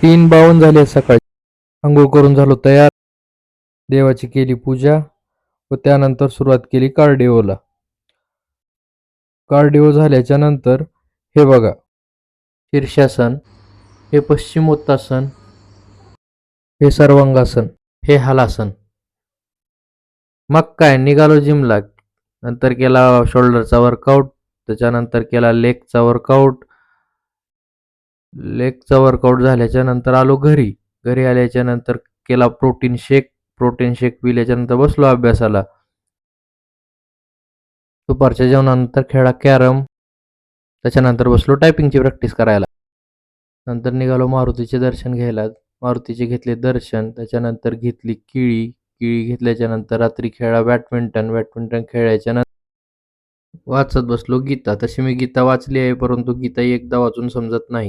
3:52 झाले सकाळी. अंघोळ करून झालो तयार. देवाची केली पूजा व त्यानंतर सुरुवात केली कार्डिओला. कार्डिओ झाल्याच्या नंतर हे बघा, शीर्षासन, हे पश्चिमोत्तासन, हे सर्वांगासन, हे हलासन. मग काय निघालो जिमला. नंतर केला शोल्डरचा वर्कआउट, त्याच्यानंतर केला लेगचा वर्कआउट. लेगचा वर्कआउट झाल्याच्या नंतर आलो घरी. घरी आल्याच्या नंतर केला प्रोटीन शेक. प्रोटीन शेक पिल्याच्या नंतर बसलो अभ्यासाला. दुपारच्या जेवणानंतर खेळा कॅरम. त्याच्यानंतर बसलो टायपिंगची प्रॅक्टिस करायला. नंतर निघालो मारुतीचे दर्शन घ्यायला. मारुतीचे घेतले दर्शन. त्याच्यानंतर घेतली केळी. केळी घेतल्याच्या नंतर रात्री खेळला बॅडमिंटन. बॅडमिंटन खेळल्याच्या नंतर वाचत बसलो गीता. तशी मी गीता वाचली आहे, परंतु गीता एकदा वाचून समजत नाही.